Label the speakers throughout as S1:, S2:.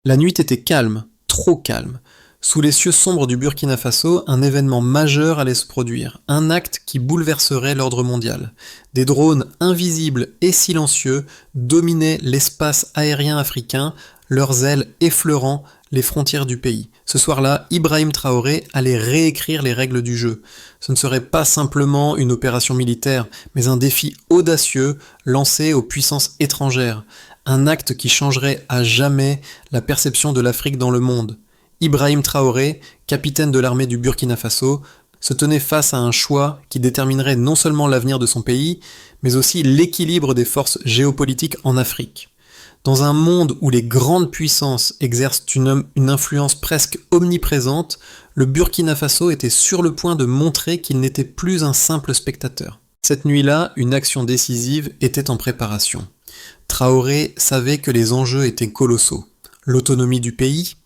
S1: La nuit était calme, trop calme. Sous les cieux sombres du Burkina Faso, un événement majeur allait se produire, un acte qui bouleverserait l'ordre mondial. Des drones invisibles et silencieux dominaient l'espace aérien africain, leurs ailes effleurant les frontières du pays. Ce soir-là, Ibrahim Traoré allait réécrire les règles du jeu. Ce ne serait pas simplement une opération militaire, mais un défi audacieux lancé aux puissances étrangères. Un acte qui changerait à jamais la perception de l'Afrique dans le monde. Ibrahim Traoré, capitaine de l'armée du Burkina Faso, se tenait face à un choix qui déterminerait non seulement l'avenir de son pays, mais aussi l'équilibre des forces géopolitiques en Afrique. Dans un monde où les grandes puissances exercent une influence presque omniprésente, le Burkina Faso était sur le point de montrer qu'il n'était plus un simple spectateur. Cette nuit-là, une action décisive était en préparation. Traoré savait que les enjeux étaient colossaux. L'autonomie du pays,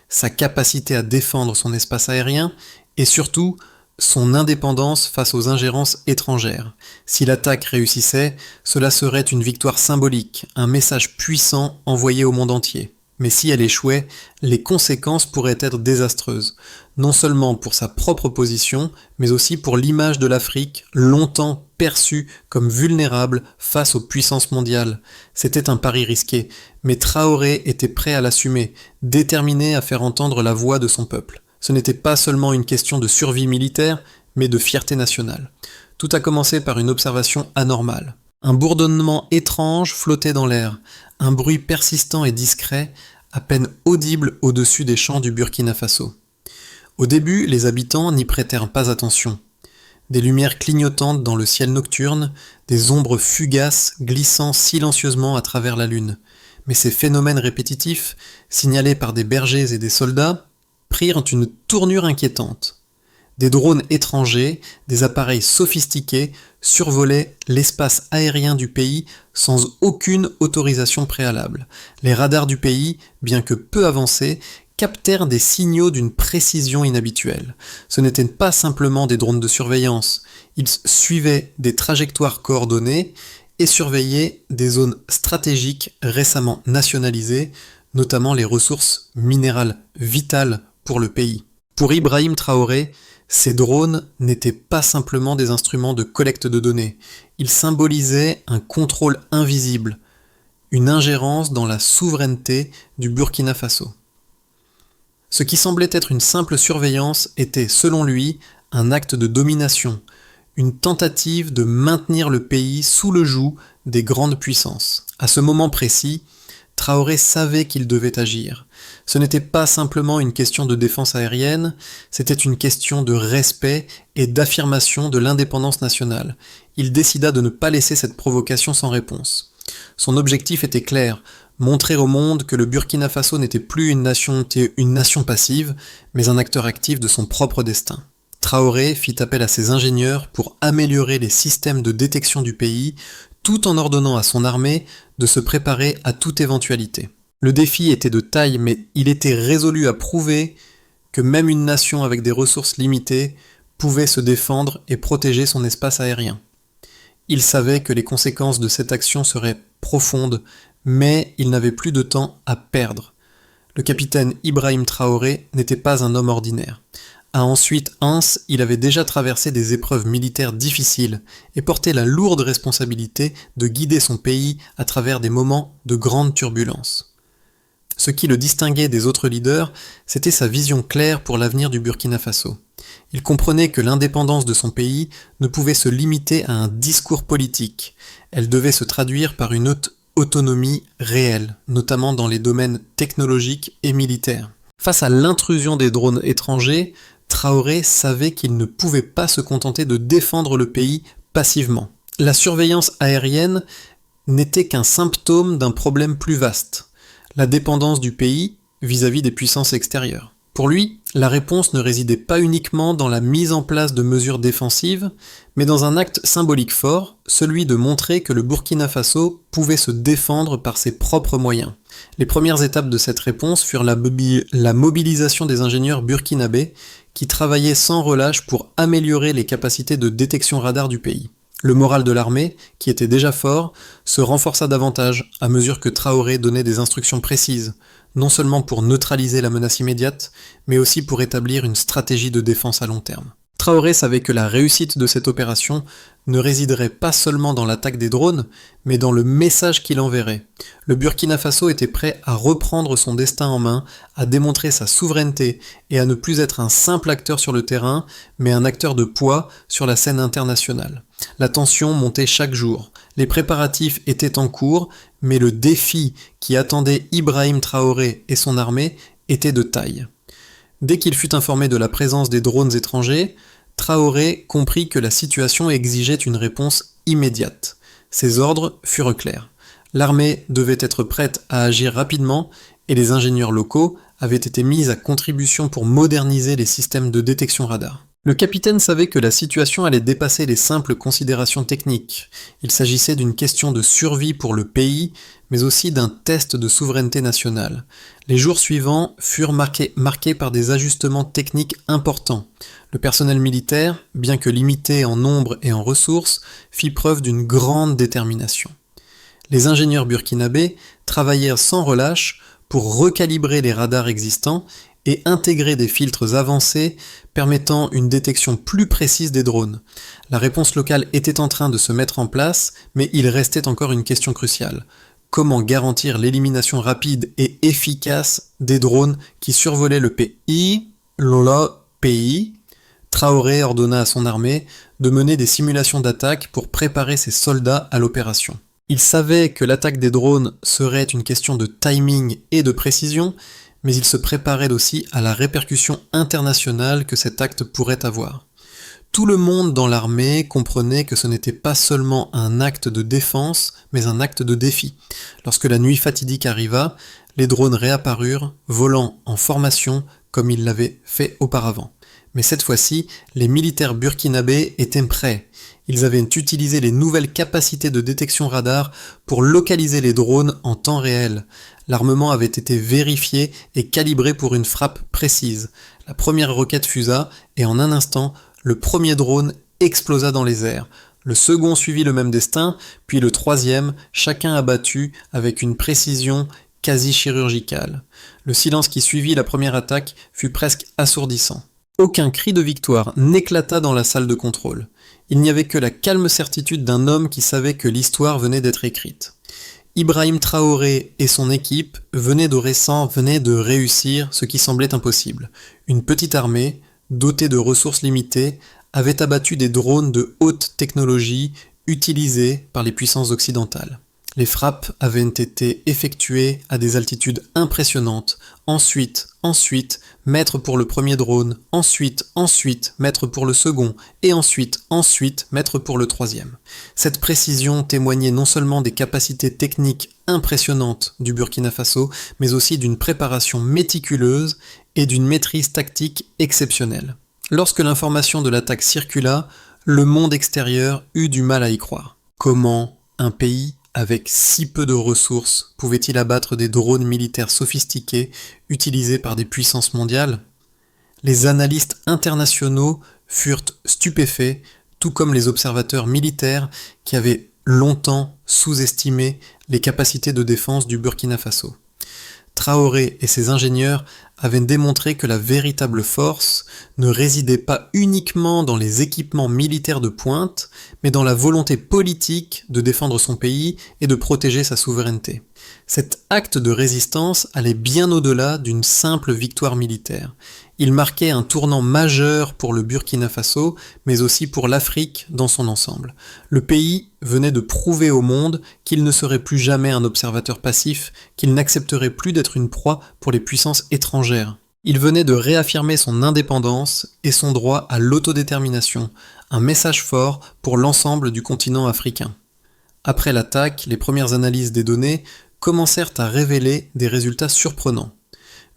S1: sa capacité à défendre son espace aérien et surtout son indépendance face aux ingérences étrangères. Si l'attaque réussissait, cela serait une victoire symbolique, un message puissant envoyé au monde entier. Mais si elle échouait, les conséquences pourraient être désastreuses, non seulement pour sa propre position, mais aussi pour l'image de l'Afrique, longtemps perçue comme vulnérable face aux puissances mondiales. C'était un pari risqué, mais Traoré était prêt à l'assumer, déterminé à faire entendre la voix de son peuple. Ce n'était pas seulement une question de survie militaire, mais de fierté nationale. Tout a commencé par une observation anormale. Un bourdonnement étrange flottait dans l'air, un bruit persistant et discret, à peine audible au-dessus des champs du Burkina Faso. Au début, les habitants n'y prêtèrent pas attention. Des lumières clignotantes dans le ciel nocturne, des ombres fugaces glissant silencieusement à travers la lune. Mais ces phénomènes répétitifs, signalés par des bergers et des soldats, prirent une tournure inquiétante. Des drones étrangers, des appareils sophistiqués, survolaient l'espace aérien du pays sans aucune autorisation préalable. Les radars du pays, bien que peu avancés, captèrent des signaux d'une précision inhabituelle. Ce n'étaient pas simplement des drones de surveillance, ils suivaient des trajectoires coordonnées et surveillaient des zones stratégiques récemment nationalisées, notamment les ressources minérales vitales pour le pays. Pour Ibrahim Traoré, ces drones n'étaient pas simplement des instruments de collecte de données, ils symbolisaient un contrôle invisible, une ingérence dans la souveraineté du Burkina Faso. Ce qui semblait être une simple surveillance était, selon lui, un acte de domination, une tentative de maintenir le pays sous le joug des grandes puissances. À ce moment précis, Traoré savait qu'il devait agir. Ce n'était pas simplement une question de défense aérienne, c'était une question de respect et d'affirmation de l'indépendance nationale. Il décida de ne pas laisser cette provocation sans réponse. Son objectif était clair, montrer au monde que le Burkina Faso n'était plus une nation passive, mais un acteur actif de son propre destin. Traoré fit appel à ses ingénieurs pour améliorer les systèmes de détection du pays, tout en ordonnant à son armée de se préparer à toute éventualité. Le défi était de taille, mais il était résolu à prouver que même une nation avec des ressources limitées pouvait se défendre et protéger son espace aérien. Il savait que les conséquences de cette action seraient profondes, mais il n'avait plus de temps à perdre. Le capitaine Ibrahim Traoré n'était pas un homme ordinaire. À ensuite Ans, il avait déjà traversé des épreuves militaires difficiles et porté la lourde responsabilité de guider son pays à travers des moments de grande turbulence. Ce qui le distinguait des autres leaders, c'était sa vision claire pour l'avenir du Burkina Faso. Il comprenait que l'indépendance de son pays ne pouvait se limiter à un discours politique. Elle devait se traduire par une autonomie réelle, notamment dans les domaines technologiques et militaires. Face à l'intrusion des drones étrangers, Traoré savait qu'il ne pouvait pas se contenter de défendre le pays passivement. La surveillance aérienne n'était qu'un symptôme d'un problème plus vaste, la dépendance du pays vis-à-vis des puissances extérieures. Pour lui, la réponse ne résidait pas uniquement dans la mise en place de mesures défensives, mais dans un acte symbolique fort, celui de montrer que le Burkina Faso pouvait se défendre par ses propres moyens. Les premières étapes de cette réponse furent la mobilisation des ingénieurs burkinabés qui travaillaient sans relâche pour améliorer les capacités de détection radar du pays. Le moral de l'armée, qui était déjà fort, se renforça davantage à mesure que Traoré donnait des instructions précises, non seulement pour neutraliser la menace immédiate, mais aussi pour établir une stratégie de défense à long terme. Traoré savait que la réussite de cette opération ne résiderait pas seulement dans l'attaque des drones, mais dans le message qu'il enverrait. Le Burkina Faso était prêt à reprendre son destin en main, à démontrer sa souveraineté et à ne plus être un simple acteur sur le terrain, mais un acteur de poids sur la scène internationale. La tension montait chaque jour. Les préparatifs étaient en cours, mais le défi qui attendait Ibrahim Traoré et son armée était de taille. Dès qu'il fut informé de la présence des drones étrangers, Traoré comprit que la situation exigeait une réponse immédiate. Ses ordres furent clairs. L'armée devait être prête à agir rapidement et les ingénieurs locaux avaient été mis à contribution pour moderniser les systèmes de détection radar. Le capitaine savait que la situation allait dépasser les simples considérations techniques. Il s'agissait d'une question de survie pour le pays, mais aussi d'un test de souveraineté nationale. Les jours suivants furent marqués par des ajustements techniques importants. Le personnel militaire, bien que limité en nombre et en ressources, fit preuve d'une grande détermination. Les ingénieurs burkinabés travaillèrent sans relâche pour recalibrer les radars existants et intégrer des filtres avancés permettant une détection plus précise des drones. La réponse locale était en train de se mettre en place, mais il restait encore une question cruciale. Comment garantir l'élimination rapide et efficace des drones qui survolaient le pays? Traoré ordonna à son armée de mener des simulations d'attaque pour préparer ses soldats à l'opération. Il savait que l'attaque des drones serait une question de timing et de précision, mais il se préparait aussi à la répercussion internationale que cet acte pourrait avoir. Tout le monde dans l'armée comprenait que ce n'était pas seulement un acte de défense, mais un acte de défi. Lorsque la nuit fatidique arriva, les drones réapparurent, volant en formation comme ils l'avaient fait auparavant. Mais cette fois-ci, les militaires burkinabés étaient prêts. Ils avaient utilisé les nouvelles capacités de détection radar pour localiser les drones en temps réel. L'armement avait été vérifié et calibré pour une frappe précise. La première roquette fusa et en un instant, le premier drone explosa dans les airs. Le second suivit le même destin, puis le troisième, chacun abattu avec une précision quasi chirurgicale. Le silence qui suivit la première attaque fut presque assourdissant. Aucun cri de victoire n'éclata dans la salle de contrôle. Il n'y avait que la calme certitude d'un homme qui savait que l'histoire venait d'être écrite. Ibrahim Traoré et son équipe venaient de réussir ce qui semblait impossible. Une petite armée, dotée de ressources limitées, avait abattu des drones de haute technologie utilisés par les puissances occidentales. Les frappes avaient été effectuées à des altitudes impressionnantes. Ensuite, mètres pour le premier drone, ensuite, mètres pour le second, et ensuite, mètres pour le troisième. Cette précision témoignait non seulement des capacités techniques impressionnantes du Burkina Faso, mais aussi d'une préparation méticuleuse et d'une maîtrise tactique exceptionnelle. Lorsque l'information de l'attaque circula, le monde extérieur eut du mal à y croire. Comment un pays avec si peu de ressources, pouvait-il abattre des drones militaires sophistiqués utilisés par des puissances mondiales? Les analystes internationaux furent stupéfaits, tout comme les observateurs militaires qui avaient longtemps sous-estimé les capacités de défense du Burkina Faso. Traoré et ses ingénieurs avaient démontré que la véritable force ne résidait pas uniquement dans les équipements militaires de pointe, mais dans la volonté politique de défendre son pays et de protéger sa souveraineté. Cet acte de résistance allait bien au-delà d'une simple victoire militaire. Il marquait un tournant majeur pour le Burkina Faso, mais aussi pour l'Afrique dans son ensemble. Le pays venait de prouver au monde qu'il ne serait plus jamais un observateur passif, qu'il n'accepterait plus d'être une proie pour les puissances étrangères. Il venait de réaffirmer son indépendance et son droit à l'autodétermination, un message fort pour l'ensemble du continent africain. Après l'attaque, les premières analyses des données commencèrent à révéler des résultats surprenants.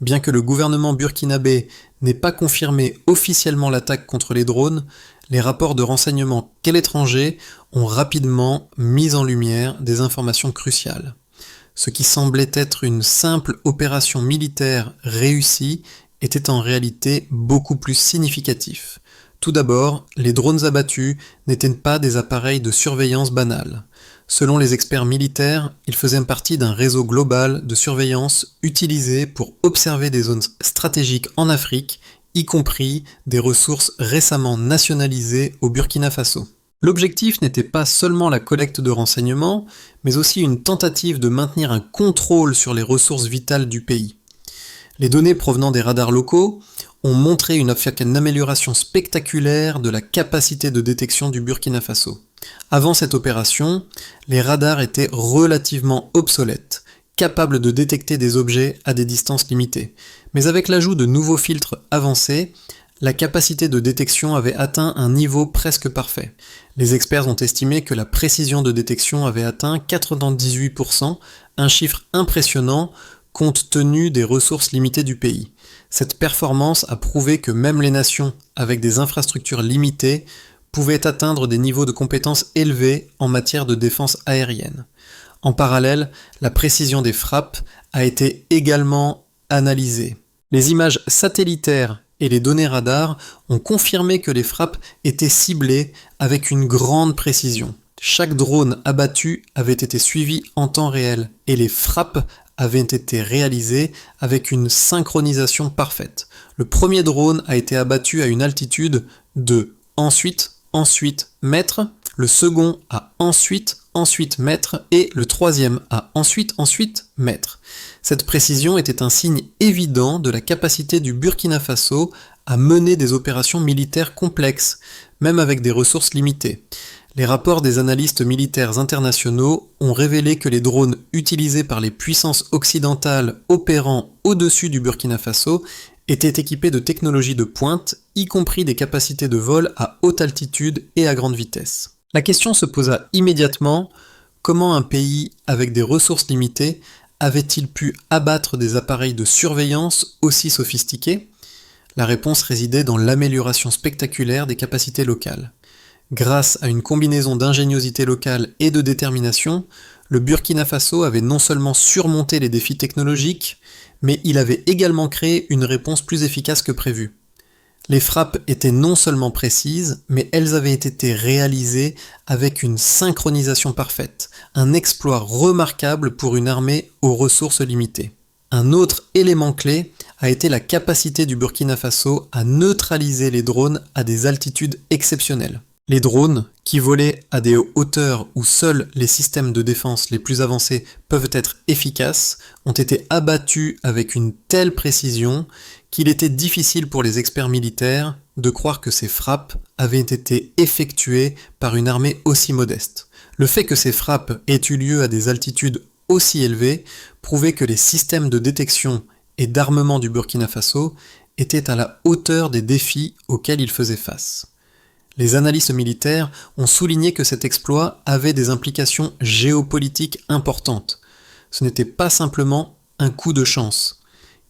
S1: Bien que le gouvernement burkinabé n'ait pas confirmé officiellement l'attaque contre les drones, les rapports de renseignement qu'à l'étranger ont rapidement mis en lumière des informations cruciales. Ce qui semblait être une simple opération militaire réussie était en réalité beaucoup plus significatif. Tout d'abord, les drones abattus n'étaient pas des appareils de surveillance banals. Selon les experts militaires, ils faisaient partie d'un réseau global de surveillance utilisé pour observer des zones stratégiques en Afrique, y compris des ressources récemment nationalisées au Burkina Faso. L'objectif n'était pas seulement la collecte de renseignements, mais aussi une tentative de maintenir un contrôle sur les ressources vitales du pays. Les données provenant des radars locaux ont montré une amélioration spectaculaire de la capacité de détection du Burkina Faso. Avant cette opération, les radars étaient relativement obsolètes, capables de détecter des objets à des distances limitées. Mais avec l'ajout de nouveaux filtres avancés, la capacité de détection avait atteint un niveau presque parfait. Les experts ont estimé que la précision de détection avait atteint 98%, un chiffre impressionnant compte tenu des ressources limitées du pays. Cette performance a prouvé que même les nations avec des infrastructures limitées pouvaient atteindre des niveaux de compétences élevés en matière de défense aérienne. En parallèle, la précision des frappes a été également analysée. Les images satellitaires et les données radars ont confirmé que les frappes étaient ciblées avec une grande précision. Chaque drone abattu avait été suivi en temps réel et les frappes avaient été réalisées avec une synchronisation parfaite. Le premier drone a été abattu à une altitude de ensuite mètres, le second à ensuite mètres et le troisième à ensuite mètres. Cette précision était un signe évident de la capacité du Burkina Faso à mener des opérations militaires complexes, même avec des ressources limitées. Les rapports des analystes militaires internationaux ont révélé que les drones utilisés par les puissances occidentales opérant au-dessus du Burkina Faso étaient équipés de technologies de pointe, y compris des capacités de vol à haute altitude et à grande vitesse. La question se posa immédiatement: comment un pays avec des ressources limitées avait-il pu abattre des appareils de surveillance aussi sophistiqués ? La réponse résidait dans l'amélioration spectaculaire des capacités locales. Grâce à une combinaison d'ingéniosité locale et de détermination, le Burkina Faso avait non seulement surmonté les défis technologiques, mais il avait également créé une réponse plus efficace que prévu. Les frappes étaient non seulement précises, mais elles avaient été réalisées avec une synchronisation parfaite, un exploit remarquable pour une armée aux ressources limitées. Un autre élément clé a été la capacité du Burkina Faso à neutraliser les drones à des altitudes exceptionnelles. Les drones, qui volaient à des hauteurs où seuls les systèmes de défense les plus avancés peuvent être efficaces, ont été abattus avec une telle précision qu'il était difficile pour les experts militaires de croire que ces frappes avaient été effectuées par une armée aussi modeste. Le fait que ces frappes aient eu lieu à des altitudes aussi élevées prouvait que les systèmes de détection et d'armement du Burkina Faso étaient à la hauteur des défis auxquels ils faisaient face. Les analystes militaires ont souligné que cet exploit avait des implications géopolitiques importantes. Ce n'était pas simplement un coup de chance.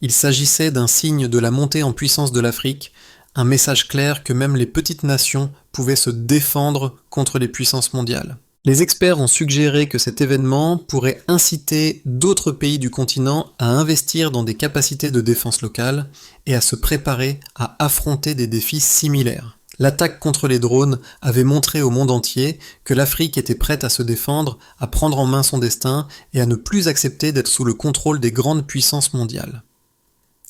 S1: Il s'agissait d'un signe de la montée en puissance de l'Afrique, un message clair que même les petites nations pouvaient se défendre contre les puissances mondiales. Les experts ont suggéré que cet événement pourrait inciter d'autres pays du continent à investir dans des capacités de défense locale et à se préparer à affronter des défis similaires. L'attaque contre les drones avait montré au monde entier que l'Afrique était prête à se défendre, à prendre en main son destin et à ne plus accepter d'être sous le contrôle des grandes puissances mondiales.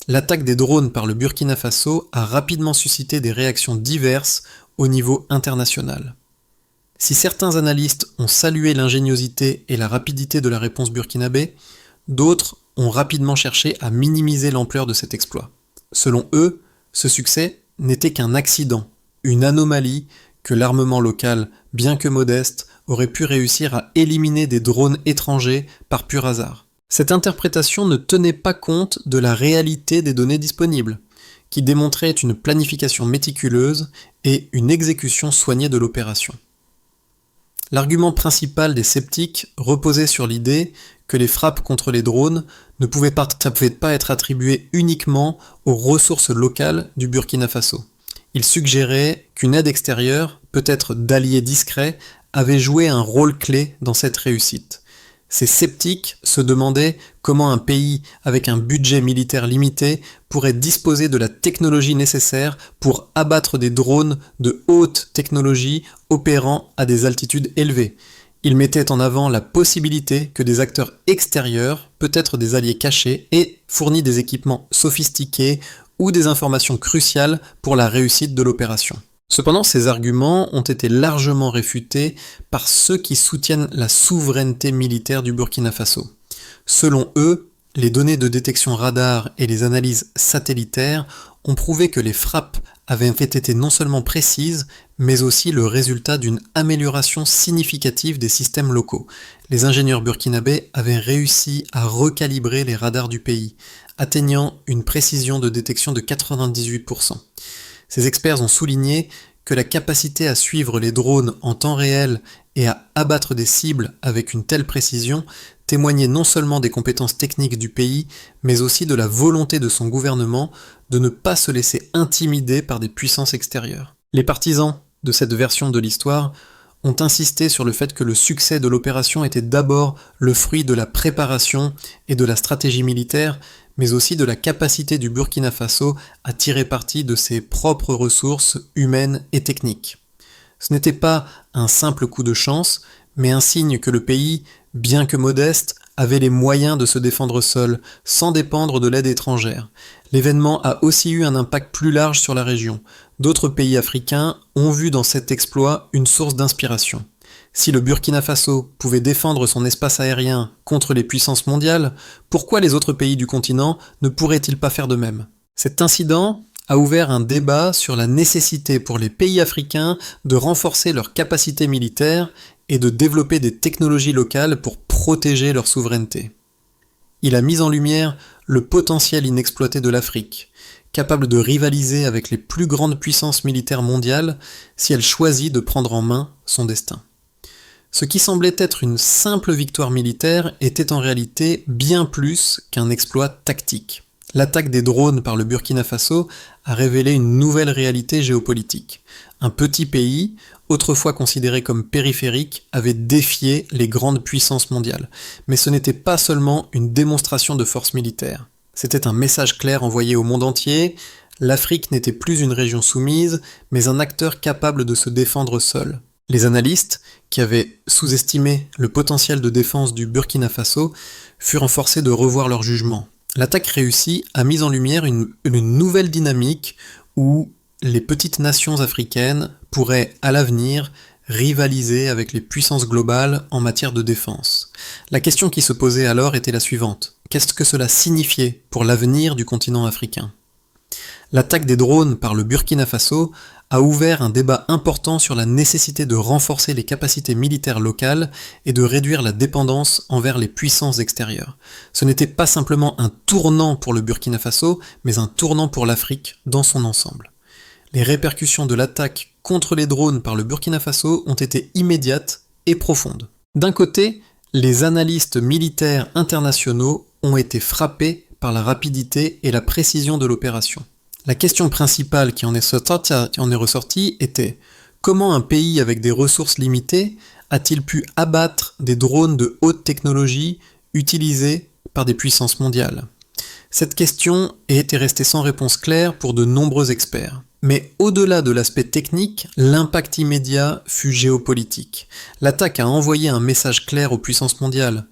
S1: L'attaque des drones par le Burkina Faso a rapidement suscité des réactions diverses au niveau international. Si certains analystes ont salué l'ingéniosité et la rapidité de la réponse burkinabé, d'autres ont rapidement cherché à minimiser l'ampleur de cet exploit. Selon eux, ce succès n'était qu'un accident, une anomalie que l'armement local, bien que modeste, aurait pu réussir à éliminer des drones étrangers par pur hasard. Cette interprétation ne tenait pas compte de la réalité des données disponibles, qui démontraient une planification méticuleuse et une exécution soignée de l'opération. L'argument principal des sceptiques reposait sur l'idée que les frappes contre les drones ne pouvaient pas être attribuées uniquement aux ressources locales du Burkina Faso. Il suggérait qu'une aide extérieure, peut-être d'alliés discrets, avait joué un rôle clé dans cette réussite. Ces sceptiques se demandaient comment un pays avec un budget militaire limité pourrait disposer de la technologie nécessaire pour abattre des drones de haute technologie opérant à des altitudes élevées. Il mettait en avant la possibilité que des acteurs extérieurs, peut-être des alliés cachés, aient fourni des équipements sophistiqués ou des informations cruciales pour la réussite de l'opération. Cependant, ces arguments ont été largement réfutés par ceux qui soutiennent la souveraineté militaire du Burkina Faso. Selon eux, les données de détection radar et les analyses satellitaires ont prouvé que les frappes avaient été non seulement précises, mais aussi le résultat d'une amélioration significative des systèmes locaux. Les ingénieurs burkinabés avaient réussi à recalibrer les radars du pays, atteignant une précision de détection de 98%. Ces experts ont souligné que la capacité à suivre les drones en temps réel et à abattre des cibles avec une telle précision témoignait non seulement des compétences techniques du pays, mais aussi de la volonté de son gouvernement de ne pas se laisser intimider par des puissances extérieures. Les partisans de cette version de l'histoire ont insisté sur le fait que le succès de l'opération était d'abord le fruit de la préparation et de la stratégie militaire, mais aussi de la capacité du Burkina Faso à tirer parti de ses propres ressources humaines et techniques. Ce n'était pas un simple coup de chance, mais un signe que le pays, bien que modeste, avait les moyens de se défendre seul, sans dépendre de l'aide étrangère. L'événement a aussi eu un impact plus large sur la région. D'autres pays africains ont vu dans cet exploit une source d'inspiration. Si le Burkina Faso pouvait défendre son espace aérien contre les puissances mondiales, pourquoi les autres pays du continent ne pourraient-ils pas faire de même ? Cet incident a ouvert un débat sur la nécessité pour les pays africains de renforcer leurs capacités militaires et de développer des technologies locales pour protéger leur souveraineté. Il a mis en lumière le potentiel inexploité de l'Afrique, capable de rivaliser avec les plus grandes puissances militaires mondiales si elle choisit de prendre en main son destin. Ce qui semblait être une simple victoire militaire était en réalité bien plus qu'un exploit tactique. L'attaque des drones par le Burkina Faso a révélé une nouvelle réalité géopolitique. Un petit pays, autrefois considéré comme périphérique, avait défié les grandes puissances mondiales. Mais ce n'était pas seulement une démonstration de force militaire. C'était un message clair envoyé au monde entier. L'Afrique n'était plus une région soumise, mais un acteur capable de se défendre seul. Les analystes, qui avaient sous-estimé le potentiel de défense du Burkina Faso, furent forcés de revoir leur jugement. L'attaque réussie a mis en lumière une nouvelle dynamique où les petites nations africaines pourraient, à l'avenir, rivaliser avec les puissances globales en matière de défense. La question qui se posait alors était la suivante. Qu'est-ce que cela signifiait pour l'avenir du continent africain ? L'attaque des drones par le Burkina Faso a ouvert un débat important sur la nécessité de renforcer les capacités militaires locales et de réduire la dépendance envers les puissances extérieures. Ce n'était pas simplement un tournant pour le Burkina Faso, mais un tournant pour l'Afrique dans son ensemble. Les répercussions de l'attaque contre les drones par le Burkina Faso ont été immédiates et profondes. D'un côté, les analystes militaires internationaux ont été frappés par la rapidité et la précision de l'opération. La question principale qui en est ressortie était « Comment un pays avec des ressources limitées a-t-il pu abattre des drones de haute technologie utilisés par des puissances mondiales ?» Cette question est restée sans réponse claire pour de nombreux experts. Mais au-delà de l'aspect technique, l'impact immédiat fut géopolitique. L'attaque a envoyé un message clair aux puissances mondiales.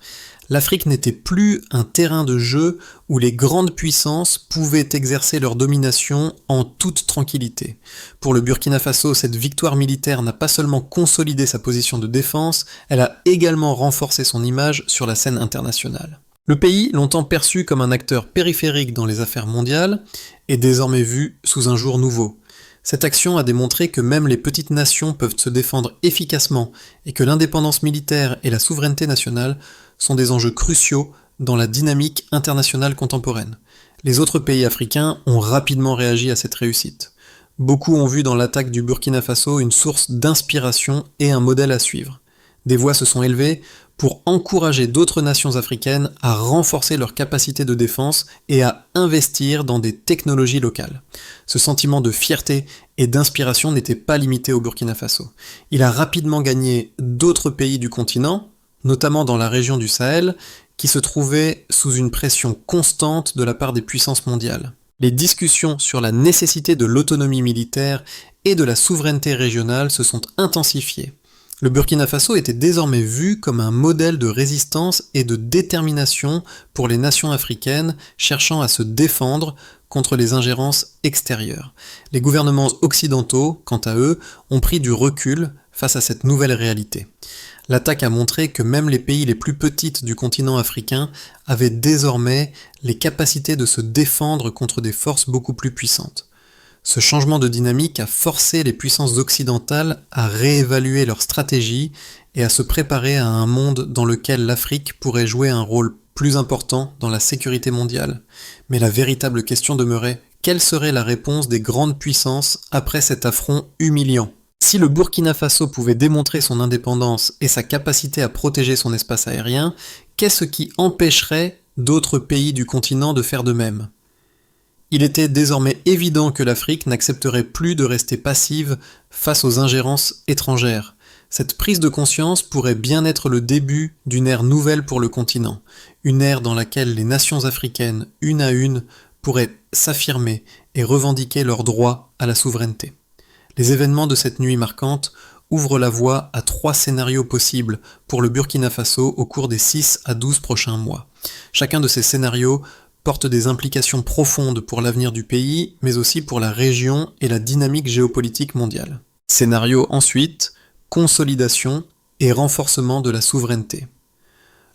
S1: L'Afrique n'était plus un terrain de jeu où les grandes puissances pouvaient exercer leur domination en toute tranquillité. Pour le Burkina Faso, cette victoire militaire n'a pas seulement consolidé sa position de défense, elle a également renforcé son image sur la scène internationale. Le pays, longtemps perçu comme un acteur périphérique dans les affaires mondiales, est désormais vu sous un jour nouveau. Cette action a démontré que même les petites nations peuvent se défendre efficacement et que l'indépendance militaire et la souveraineté nationale sont des enjeux cruciaux dans la dynamique internationale contemporaine. Les autres pays africains ont rapidement réagi à cette réussite. Beaucoup ont vu dans l'attaque du Burkina Faso une source d'inspiration et un modèle à suivre. Des voix se sont élevées pour encourager d'autres nations africaines à renforcer leurs capacités de défense et à investir dans des technologies locales. Ce sentiment de fierté et d'inspiration n'était pas limité au Burkina Faso. Il a rapidement gagné d'autres pays du continent, notamment dans la région du Sahel, qui se trouvaient sous une pression constante de la part des puissances mondiales. Les discussions sur la nécessité de l'autonomie militaire et de la souveraineté régionale se sont intensifiées. Le Burkina Faso était désormais vu comme un modèle de résistance et de détermination pour les nations africaines cherchant à se défendre contre les ingérences extérieures. Les gouvernements occidentaux, quant à eux, ont pris du recul face à cette nouvelle réalité. L'attaque a montré que même les pays les plus petites du continent africain avaient désormais les capacités de se défendre contre des forces beaucoup plus puissantes. Ce changement de dynamique a forcé les puissances occidentales à réévaluer leur stratégie et à se préparer à un monde dans lequel l'Afrique pourrait jouer un rôle plus important dans la sécurité mondiale. Mais la véritable question demeurait, quelle serait la réponse des grandes puissances après cet affront humiliant ? Si le Burkina Faso pouvait démontrer son indépendance et sa capacité à protéger son espace aérien, qu'est-ce qui empêcherait d'autres pays du continent de faire de même ? Il était désormais évident que l'Afrique n'accepterait plus de rester passive face aux ingérences étrangères. Cette prise de conscience pourrait bien être le début d'une ère nouvelle pour le continent, une ère dans laquelle les nations africaines, une à une, pourraient s'affirmer et revendiquer leur droit à la souveraineté. Les événements de cette nuit marquante ouvrent la voie à 3 scénarios possibles pour le Burkina Faso au cours des 6 à 12 prochains mois. Chacun de ces scénarios porte des implications profondes pour l'avenir du pays, mais aussi pour la région et la dynamique géopolitique mondiale. Scénario ensuite, consolidation et renforcement de la souveraineté.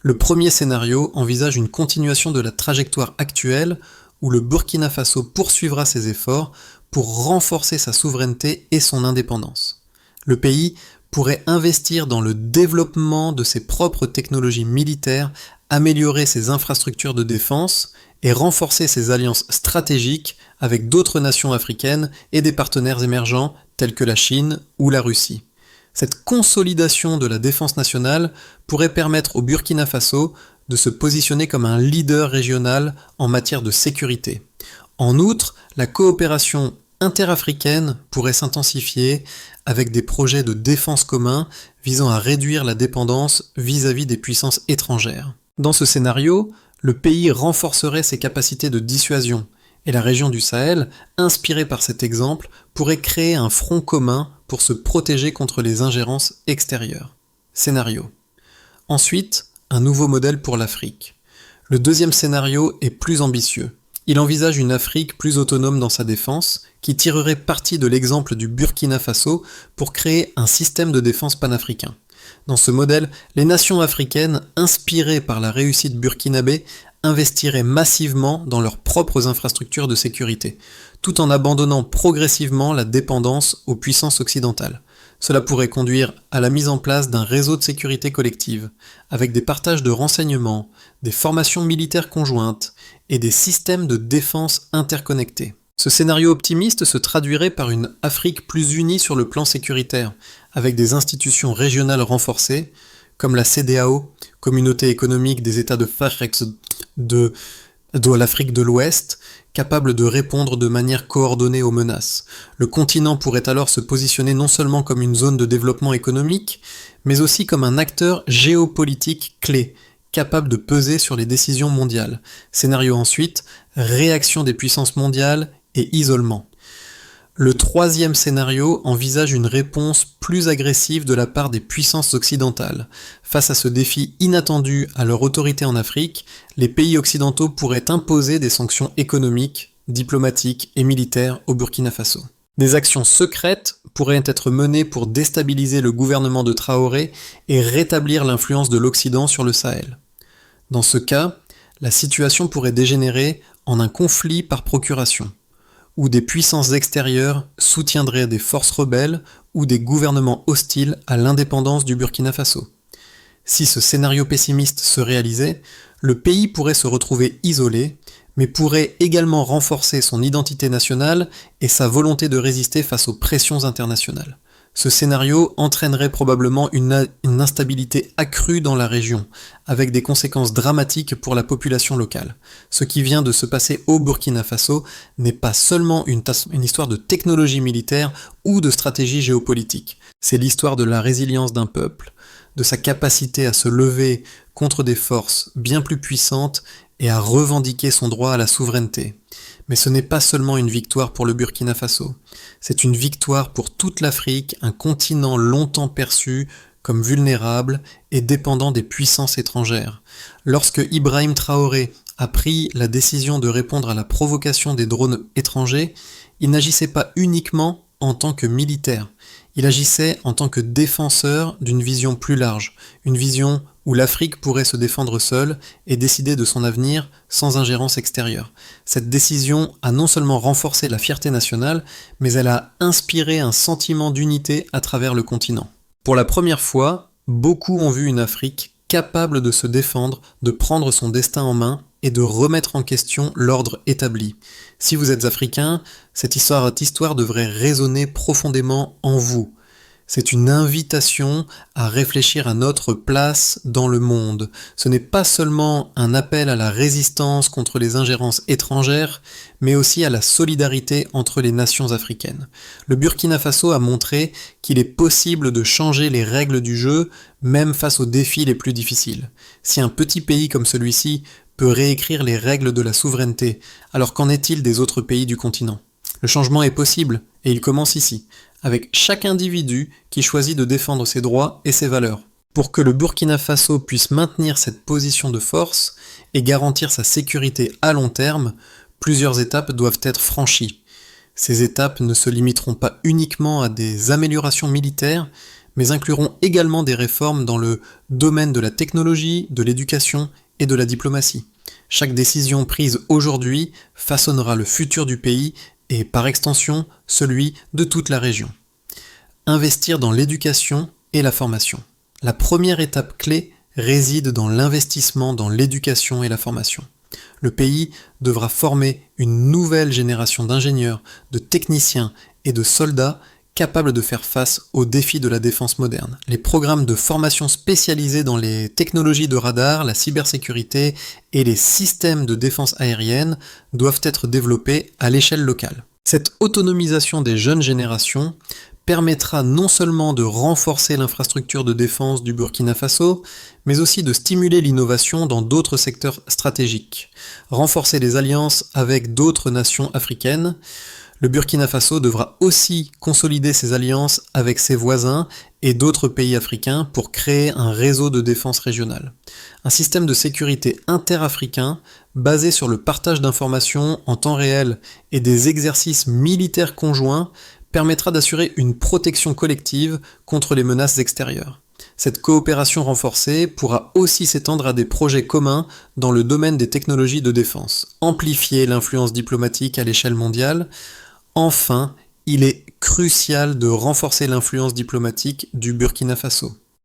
S1: Le premier scénario envisage une continuation de la trajectoire actuelle où le Burkina Faso poursuivra ses efforts pour renforcer sa souveraineté et son indépendance. Le pays pourrait investir dans le développement de ses propres technologies militaires, améliorer ses infrastructures de défense et renforcer ses alliances stratégiques avec d'autres nations africaines et des partenaires émergents tels que la Chine ou la Russie. Cette consolidation de la défense nationale pourrait permettre au Burkina Faso de se positionner comme un leader régional en matière de sécurité. En outre, la coopération interafricaine pourrait s'intensifier avec des projets de défense communs visant à réduire la dépendance vis-à-vis des puissances étrangères. Dans ce scénario, le pays renforcerait ses capacités de dissuasion, et la région du Sahel, inspirée par cet exemple, pourrait créer un front commun pour se protéger contre les ingérences extérieures. Scénario. Ensuite, un nouveau modèle pour l'Afrique. Le deuxième scénario est plus ambitieux. Il envisage une Afrique plus autonome dans sa défense, qui tirerait parti de l'exemple du Burkina Faso pour créer un système de défense panafricain. Dans ce modèle, les nations africaines, inspirées par la réussite burkinabé, investiraient massivement dans leurs propres infrastructures de sécurité, tout en abandonnant progressivement la dépendance aux puissances occidentales. Cela pourrait conduire à la mise en place d'un réseau de sécurité collective, avec des partages de renseignements, des formations militaires conjointes et des systèmes de défense interconnectés. Ce scénario optimiste se traduirait par une Afrique plus unie sur le plan sécuritaire, avec des institutions régionales renforcées, comme la CEDEAO, Communauté économique des États de FAREX de l'Afrique de l'Ouest, capable de répondre de manière coordonnée aux menaces. Le continent pourrait alors se positionner non seulement comme une zone de développement économique, mais aussi comme un acteur géopolitique clé, capable de peser sur les décisions mondiales. Scénario ensuite, réaction des puissances mondiales et isolement. Le troisième scénario envisage une réponse plus agressive de la part des puissances occidentales. Face à ce défi inattendu à leur autorité en Afrique, les pays occidentaux pourraient imposer des sanctions économiques, diplomatiques et militaires au Burkina Faso. Des actions secrètes pourraient être menées pour déstabiliser le gouvernement de Traoré et rétablir l'influence de l'Occident sur le Sahel. Dans ce cas, la situation pourrait dégénérer en un conflit par procuration, où des puissances extérieures soutiendraient des forces rebelles ou des gouvernements hostiles à l'indépendance du Burkina Faso. Si ce scénario pessimiste se réalisait, le pays pourrait se retrouver isolé, mais pourrait également renforcer son identité nationale et sa volonté de résister face aux pressions internationales. Ce scénario entraînerait probablement une instabilité accrue dans la région, avec des conséquences dramatiques pour la population locale. Ce qui vient de se passer au Burkina Faso n'est pas seulement une histoire de technologie militaire ou de stratégie géopolitique. C'est l'histoire de la résilience d'un peuple, de sa capacité à se lever contre des forces bien plus puissantes et à revendiquer son droit à la souveraineté. Mais ce n'est pas seulement une victoire pour le Burkina Faso, c'est une victoire pour toute l'Afrique, un continent longtemps perçu comme vulnérable et dépendant des puissances étrangères. Lorsque Ibrahim Traoré a pris la décision de répondre à la provocation des drones étrangers, il n'agissait pas uniquement en tant que militaire, il agissait en tant que défenseur d'une vision plus large, une vision où l'Afrique pourrait se défendre seule et décider de son avenir sans ingérence extérieure. Cette décision a non seulement renforcé la fierté nationale, mais elle a inspiré un sentiment d'unité à travers le continent. Pour la première fois, beaucoup ont vu une Afrique capable de se défendre, de prendre son destin en main et de remettre en question l'ordre établi. Si vous êtes africain, cette histoire devrait résonner profondément en vous. C'est une invitation à réfléchir à notre place dans le monde. Ce n'est pas seulement un appel à la résistance contre les ingérences étrangères, mais aussi à la solidarité entre les nations africaines. Le Burkina Faso a montré qu'il est possible de changer les règles du jeu, même face aux défis les plus difficiles. Si un petit pays comme celui-ci peut réécrire les règles de la souveraineté, alors qu'en est-il des autres pays du continent ? Le changement est possible, et il commence ici, avec chaque individu qui choisit de défendre ses droits et ses valeurs. Pour que le Burkina Faso puisse maintenir cette position de force et garantir sa sécurité à long terme, plusieurs étapes doivent être franchies. Ces étapes ne se limiteront pas uniquement à des améliorations militaires, mais incluront également des réformes dans le domaine de la technologie, de l'éducation et de la diplomatie. Chaque décision prise aujourd'hui façonnera le futur du pays et par extension celui de toute la région. Investir dans l'éducation et la formation. La première étape clé réside dans l'investissement dans l'éducation et la formation. Le pays devra former une nouvelle génération d'ingénieurs, de techniciens et de soldats capables de faire face aux défis de la défense moderne. Les programmes de formation spécialisés dans les technologies de radar, la cybersécurité et les systèmes de défense aérienne doivent être développés à l'échelle locale. Cette autonomisation des jeunes générations permettra non seulement de renforcer l'infrastructure de défense du Burkina Faso, mais aussi de stimuler l'innovation dans d'autres secteurs stratégiques, renforcer les alliances avec d'autres nations africaines. Le Burkina Faso devra aussi consolider ses alliances avec ses voisins et d'autres pays africains pour créer un réseau de défense régionale. Un système de sécurité interafricain basé sur le partage d'informations en temps réel et des exercices militaires conjoints permettra d'assurer une protection collective contre les menaces extérieures. Cette coopération renforcée pourra aussi s'étendre à des projets communs dans le domaine des technologies de défense, amplifier l'influence diplomatique à l'échelle mondiale. Enfin, il est crucial de renforcer l'influence diplomatique du Burkina Faso.